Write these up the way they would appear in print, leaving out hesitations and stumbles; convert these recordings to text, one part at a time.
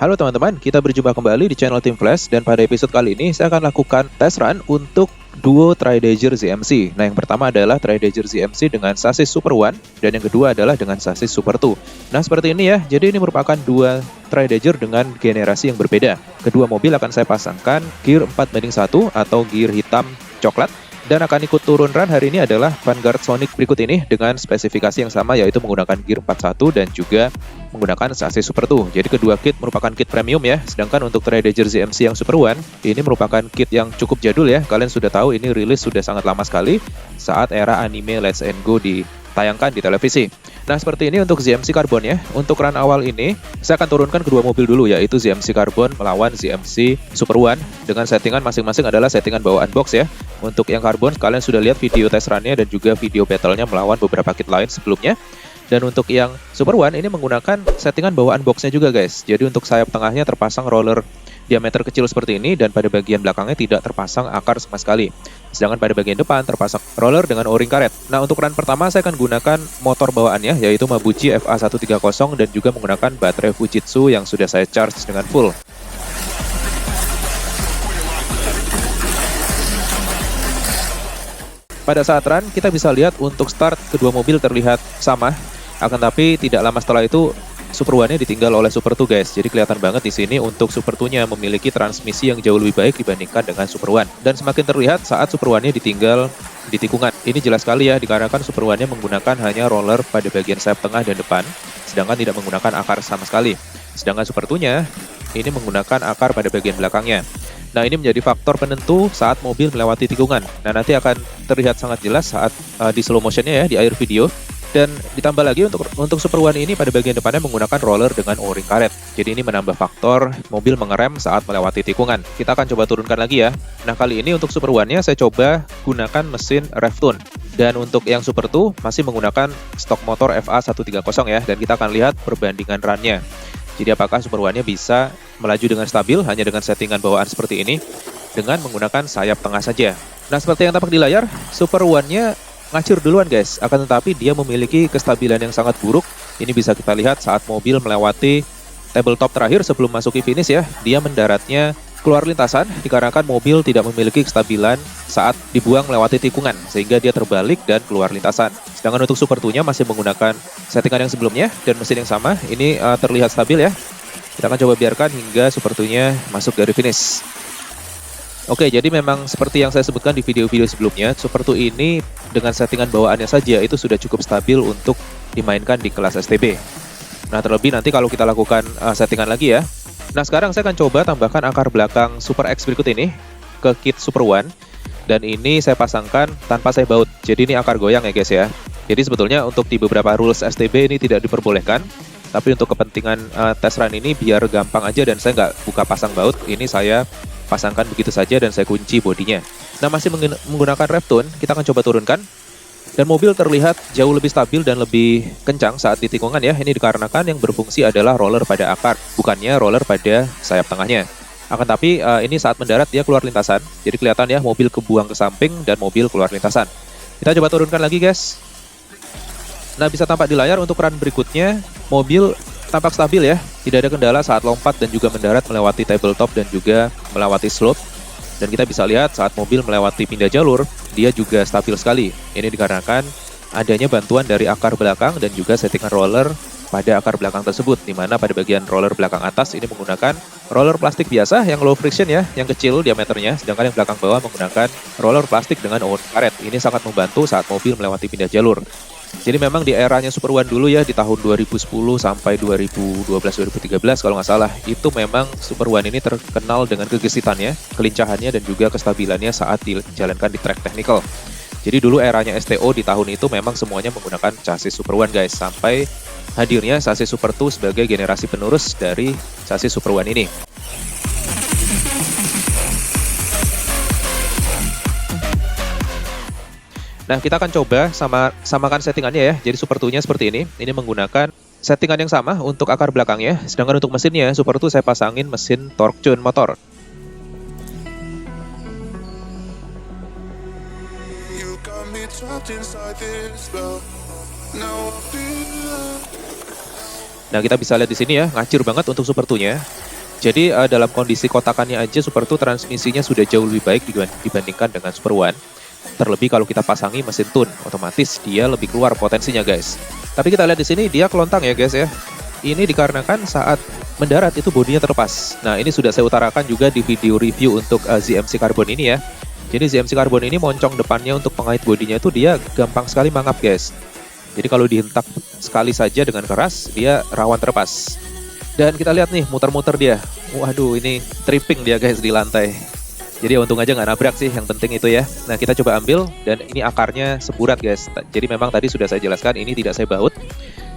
Halo teman-teman, kita berjumpa kembali di channel Team Flash dan pada episode kali ini saya akan lakukan test run untuk duo Tridager ZMC. Nah, yang pertama adalah Tridager ZMC dengan sasis Super One dan yang kedua adalah dengan sasis Super Two. Nah, seperti ini ya. Jadi ini merupakan dua Tridager dengan generasi yang berbeda. Kedua mobil akan saya pasangkan gear 4:1 atau gear hitam coklat. Dan akan ikut turun run hari ini adalah Vanguard Sonic berikut ini dengan spesifikasi yang sama, yaitu menggunakan gear 41 dan juga menggunakan sasis Super 2. Jadi kedua kit merupakan kit premium ya. Sedangkan untuk Tridager ZMC yang Super One, ini merupakan kit yang cukup jadul ya. Kalian sudah tahu ini rilis sudah sangat lama sekali saat era anime Let's Go ditayangkan di televisi. Nah, seperti ini untuk ZMC Carbon ya. Untuk run awal ini, saya akan turunkan kedua mobil dulu, yaitu ZMC Carbon melawan ZMC Super One. Dengan settingan masing-masing adalah settingan bawaan box ya. Untuk yang Carbon, kalian sudah lihat video test run-nya dan juga video battle-nya melawan beberapa kit lain sebelumnya. Dan untuk yang Super One, ini menggunakan settingan bawaan box-nya juga guys. Jadi untuk sayap tengahnya terpasang roller diameter kecil seperti ini, dan pada bagian belakangnya tidak terpasang akar sama sekali. Sedangkan pada bagian depan terpasang roller dengan o-ring karet. Nah, untuk run pertama saya akan gunakan motor bawaannya, yaitu Mabuchi FA130 dan juga menggunakan baterai Fujitsu yang sudah saya charge dengan full. Pada saat run, kita bisa lihat untuk start kedua mobil terlihat sama, akan tapi tidak lama setelah itu Super One-nya ditinggal oleh Super 2 guys. Jadi kelihatan banget di sini untuk Super 2-nya memiliki transmisi yang jauh lebih baik dibandingkan dengan Super One. Dan semakin terlihat saat Super One-nya ditinggal di tikungan. Ini jelas sekali ya, dikarenakan Super One-nya menggunakan hanya roller pada bagian sayap tengah dan depan, sedangkan tidak menggunakan akar sama sekali. Sedangkan Super 2-nya ini menggunakan akar pada bagian belakangnya. Nah, ini menjadi faktor penentu saat mobil melewati tikungan. Nah, nanti akan terlihat sangat jelas saat di slow motion-nya ya, di akhir video. Dan ditambah lagi untuk Super One ini pada bagian depannya menggunakan roller dengan o-ring karet. Jadi ini menambah faktor mobil mengerem saat melewati tikungan. Kita akan coba turunkan lagi ya. Nah, kali ini untuk Super One-nya saya coba gunakan mesin Rev-Tune. Dan untuk yang Super 2 masih menggunakan stok motor FA130 ya. Dan kita akan lihat perbandingan run-nya. Jadi apakah Super One-nya bisa melaju dengan stabil hanya dengan settingan bawaan seperti ini dengan menggunakan sayap tengah saja. Nah, seperti yang tampak di layar, Super One-nya ngacir duluan guys, akan tetapi dia memiliki kestabilan yang sangat buruk. Ini bisa kita lihat saat mobil melewati tabletop terakhir sebelum masuki finish ya. Dia mendaratnya keluar lintasan dikarenakan mobil tidak memiliki kestabilan saat dibuang melewati tikungan, sehingga dia terbalik dan keluar lintasan. Sedangkan untuk Super 2-nya masih menggunakan settingan yang sebelumnya dan mesin yang sama. Ini terlihat stabil ya. Kita akan coba biarkan hingga Super 2-nya masuk dari finish. Oke, jadi memang seperti yang saya sebutkan di video-video sebelumnya, Super 2 ini dengan settingan bawaannya saja itu sudah cukup stabil untuk dimainkan di kelas STB. Nah, terlebih nanti kalau kita lakukan settingan lagi ya. Nah, sekarang saya akan coba tambahkan akar belakang Super X berikut ini ke kit Super One. Dan ini saya pasangkan tanpa saya baut. Jadi ini akar goyang ya guys ya. Jadi sebetulnya untuk di beberapa rules STB ini tidak diperbolehkan. Tapi untuk kepentingan test run ini biar gampang aja dan saya nggak buka pasang baut, ini saya pasangkan begitu saja dan saya kunci bodinya. Nah, masih menggunakan Rev-Tune, kita akan coba turunkan. Dan mobil terlihat jauh lebih stabil dan lebih kencang saat di tikungan ya. Ini dikarenakan yang berfungsi adalah roller pada akar, bukannya roller pada sayap tengahnya. Akan tapi ini saat mendarat dia keluar lintasan. Jadi kelihatan ya mobil kebuang ke samping dan mobil keluar lintasan. Kita coba turunkan lagi guys. Nah, bisa tampak di layar untuk run berikutnya, mobil tampak stabil ya, tidak ada kendala saat lompat dan juga mendarat melewati tabletop dan juga melewati slope. Dan kita bisa lihat saat mobil melewati pindah jalur, dia juga stabil sekali. Ini dikarenakan adanya bantuan dari akar belakang dan juga settingan roller pada akar belakang tersebut, di mana pada bagian roller belakang atas ini menggunakan roller plastik biasa yang low friction ya, yang kecil diameternya, sedangkan yang belakang bawah menggunakan roller plastik dengan o-ring karet. Ini sangat membantu saat mobil melewati pindah jalur. Jadi memang di eranya Super One dulu ya, di tahun 2010 sampai 2012-2013 kalau nggak salah, itu memang Super One ini terkenal dengan kegesitannya, kelincahannya, dan juga kestabilannya saat dijalankan di track technical. Jadi dulu eranya STO di tahun itu memang semuanya menggunakan chassis Super One guys, sampai hadirnya chassis Super 2 sebagai generasi penerus dari chassis Super One ini. Nah, kita akan coba samakan settingannya ya. Jadi Super 2-nya seperti ini. Ini menggunakan settingan yang sama untuk akar belakangnya. Sedangkan untuk mesinnya, Super 2 saya pasangin mesin torque tune motor. Nah, kita bisa lihat di sini ya, ngacir banget untuk Super 2-nya. Jadi dalam kondisi kotakannya aja Super 2 transmisinya sudah jauh lebih baik dibandingkan dengan Super One. Terlebih kalau kita pasangi mesin tune, otomatis dia lebih keluar potensinya guys. Tapi kita lihat di sini dia kelontang ya guys ya. Ini dikarenakan saat mendarat itu bodinya terlepas. Nah ini sudah saya utarakan juga di video review untuk ZMC Carbon ini ya. Jadi ZMC Carbon ini moncong depannya untuk pengait bodinya itu dia gampang sekali mangap guys. Jadi kalau dihentak sekali saja dengan keras, dia rawan terlepas. Dan kita lihat nih, muter-muter dia. Waduh, ini tripping dia guys di lantai. Jadi untung aja nggak nabrak sih, yang penting itu ya. Nah, kita coba ambil, dan ini akarnya seburat guys. Jadi memang tadi sudah saya jelaskan, ini tidak saya baut.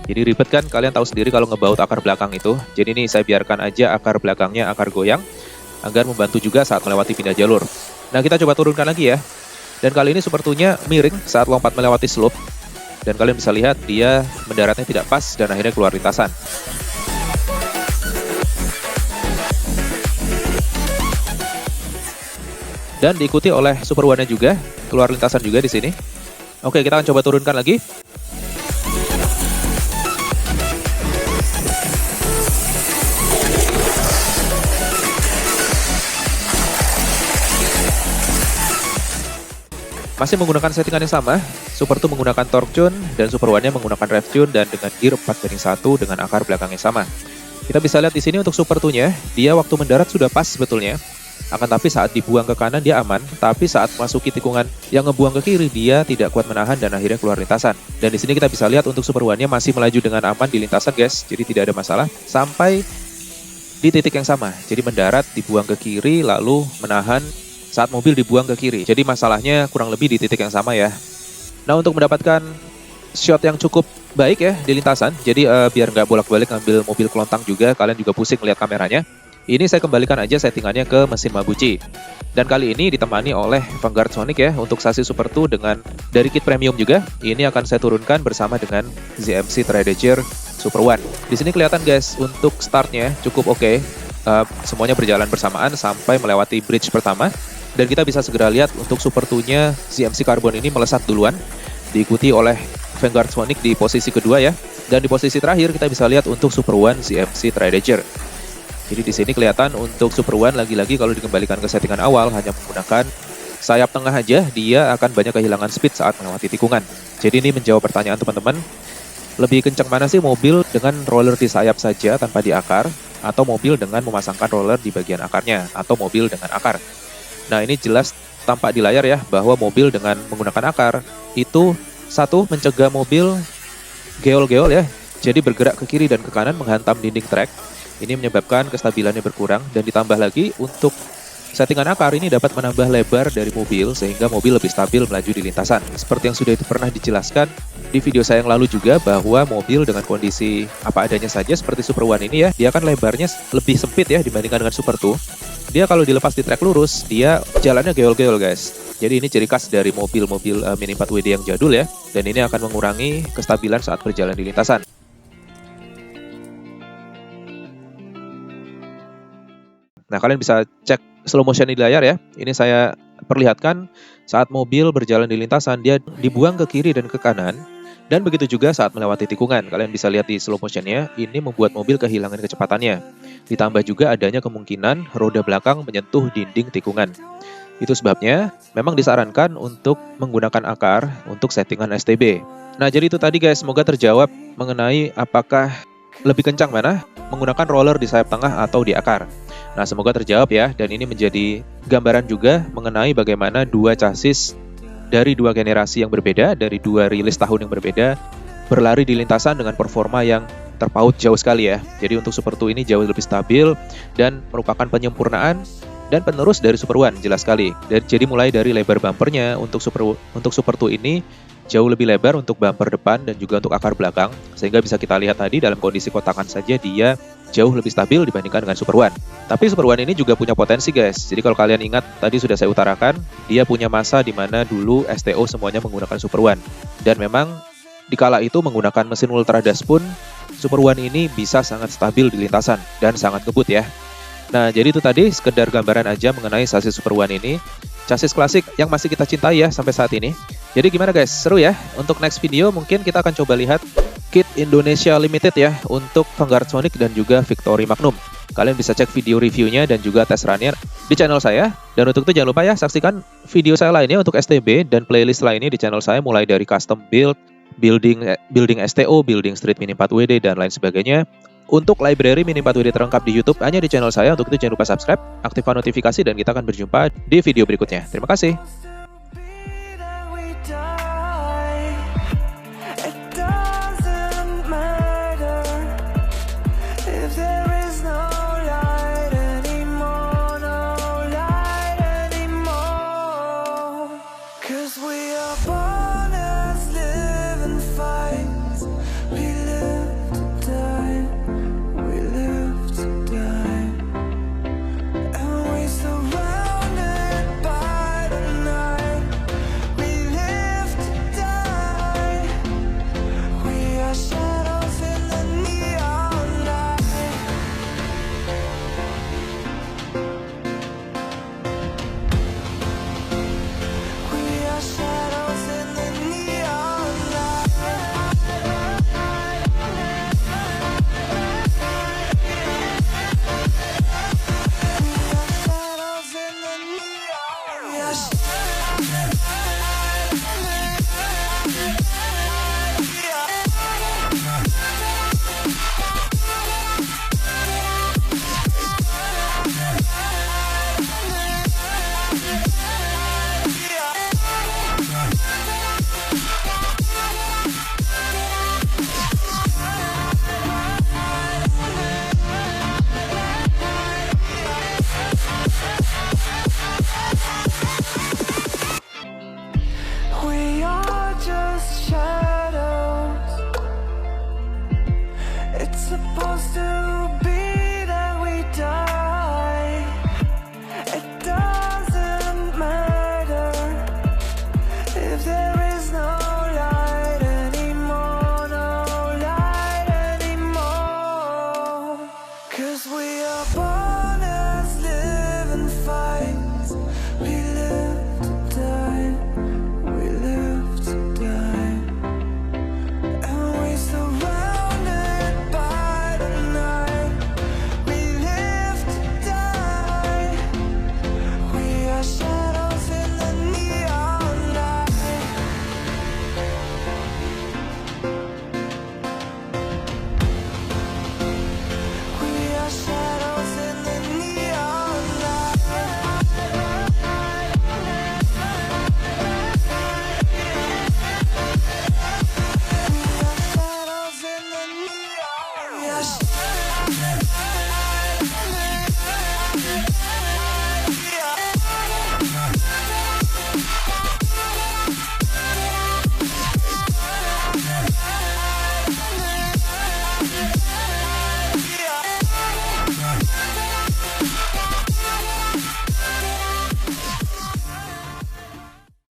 Jadi ribet kan, kalian tahu sendiri kalau ngebaut akar belakang itu. Jadi ini saya biarkan aja akar belakangnya, akar goyang, agar membantu juga saat melewati pindah jalur. Nah, kita coba turunkan lagi ya. Dan kali ini Super 2-nya miring saat lompat melewati slope. Dan kalian bisa lihat, dia mendaratnya tidak pas, dan akhirnya keluar lintasan. Dan diikuti oleh Super One-nya juga, keluar lintasan juga di sini. Oke, kita akan coba turunkan lagi. Masih menggunakan settingan yang sama, Super 2 menggunakan torque tune, dan Super One-nya menggunakan rev tune, dan dengan gear 4:1 dengan akar belakangnya sama. Kita bisa lihat di sini untuk Super 2-nya, dia waktu mendarat sudah pas sebetulnya. Akan tapi saat dibuang ke kanan dia aman, tapi saat masuki tikungan yang ngebuang ke kiri dia tidak kuat menahan dan akhirnya keluar lintasan. Dan di sini kita bisa lihat untuk Super One-nya masih melaju dengan aman di lintasan guys, jadi tidak ada masalah sampai di titik yang sama. Jadi mendarat, dibuang ke kiri, lalu menahan saat mobil dibuang ke kiri. Jadi masalahnya kurang lebih di titik yang sama ya. Nah untuk mendapatkan shot yang cukup baik ya di lintasan, jadi biar nggak bolak-balik ngambil mobil kelontang juga, kalian juga pusing melihat kameranya. Ini saya kembalikan aja settingannya ke mesin Mabuchi. Dan kali ini ditemani oleh Vanguard Sonic ya untuk sasis Super 2 dengan dari kit premium juga. Ini akan saya turunkan bersama dengan ZMC Tridager Super One. Di sini kelihatan guys untuk startnya cukup oke. Semuanya berjalan bersamaan sampai melewati bridge pertama. Dan kita bisa segera lihat untuk Super 2-nya ZMC Carbon ini melesat duluan. Diikuti oleh Vanguard Sonic di posisi kedua ya. Dan di posisi terakhir kita bisa lihat untuk Super One ZMC Tridager. Jadi di sini kelihatan untuk Super One lagi-lagi kalau dikembalikan ke settingan awal hanya menggunakan sayap tengah aja, dia akan banyak kehilangan speed saat melewati tikungan. Jadi ini menjawab pertanyaan teman-teman, lebih kencang mana sih mobil dengan roller di sayap saja tanpa di akar, atau mobil dengan memasangkan roller di bagian akarnya, atau mobil dengan akar. Nah ini jelas tampak di layar ya, bahwa mobil dengan menggunakan akar itu satu mencegah mobil geol-geol ya, jadi bergerak ke kiri dan ke kanan menghantam dinding trek. Ini menyebabkan kestabilannya berkurang, dan ditambah lagi untuk settingan akar ini dapat menambah lebar dari mobil sehingga mobil lebih stabil melaju di lintasan. Seperti yang sudah pernah dijelaskan di video saya yang lalu juga, bahwa mobil dengan kondisi apa adanya saja seperti Super One ini ya, dia kan lebarnya lebih sempit ya dibandingkan dengan Super 2. Dia kalau dilepas di trek lurus, dia jalannya geol-geol guys. Jadi ini ciri khas dari mobil-mobil Mini 4WD yang jadul ya, dan ini akan mengurangi kestabilan saat berjalan di lintasan. Nah, kalian bisa cek slow motion di layar ya. Ini saya perlihatkan saat mobil berjalan di lintasan, dia dibuang ke kiri dan ke kanan. Dan begitu juga saat melewati tikungan. Kalian bisa lihat di slow motionnya, ini membuat mobil kehilangan kecepatannya. Ditambah juga adanya kemungkinan roda belakang menyentuh dinding tikungan. Itu sebabnya memang disarankan untuk menggunakan akar untuk settingan STB. Nah, jadi itu tadi guys, semoga terjawab mengenai apakah lebih kencang mana menggunakan roller di sayap tengah atau di akar. Nah, semoga terjawab ya, dan ini menjadi gambaran juga mengenai bagaimana dua chassis dari dua generasi yang berbeda, dari dua rilis tahun yang berbeda, berlari di lintasan dengan performa yang terpaut jauh sekali ya. Jadi untuk Super 2 ini jauh lebih stabil dan merupakan penyempurnaan dan penerus dari Super One, jelas sekali. Jadi mulai dari lebar bumpernya untuk Super 2 ini jauh lebih lebar untuk bumper depan dan juga untuk akar belakang, sehingga bisa kita lihat tadi dalam kondisi kotakan saja dia jauh lebih stabil dibandingkan dengan Super One. Tapi Super One ini juga punya potensi guys. Jadi kalau kalian ingat tadi sudah saya utarakan, dia punya masa di mana dulu STO semuanya menggunakan Super One. Dan memang di kala itu menggunakan mesin Ultra Das pun Super One ini bisa sangat stabil di lintasan dan sangat ngebut ya. Nah, jadi itu tadi sekedar gambaran aja mengenai chassis Super One ini. Chassis klasik yang masih kita cintai ya sampai saat ini. Jadi gimana guys, seru ya? Untuk next video mungkin kita akan coba lihat kit Indonesia Limited ya untuk Vanguard Sonic dan juga Victory Magnum. Kalian bisa cek video reviewnya dan juga tes runnya di channel saya. Dan untuk itu jangan lupa ya, saksikan video saya lainnya untuk STB dan playlist lainnya di channel saya, mulai dari custom build, building STO, building Street Mini 4WD, dan lain sebagainya. Untuk library Mini 4WD terlengkap di YouTube hanya di channel saya. Untuk itu jangan lupa subscribe, aktifkan notifikasi, dan kita akan berjumpa di video berikutnya. Terima kasih.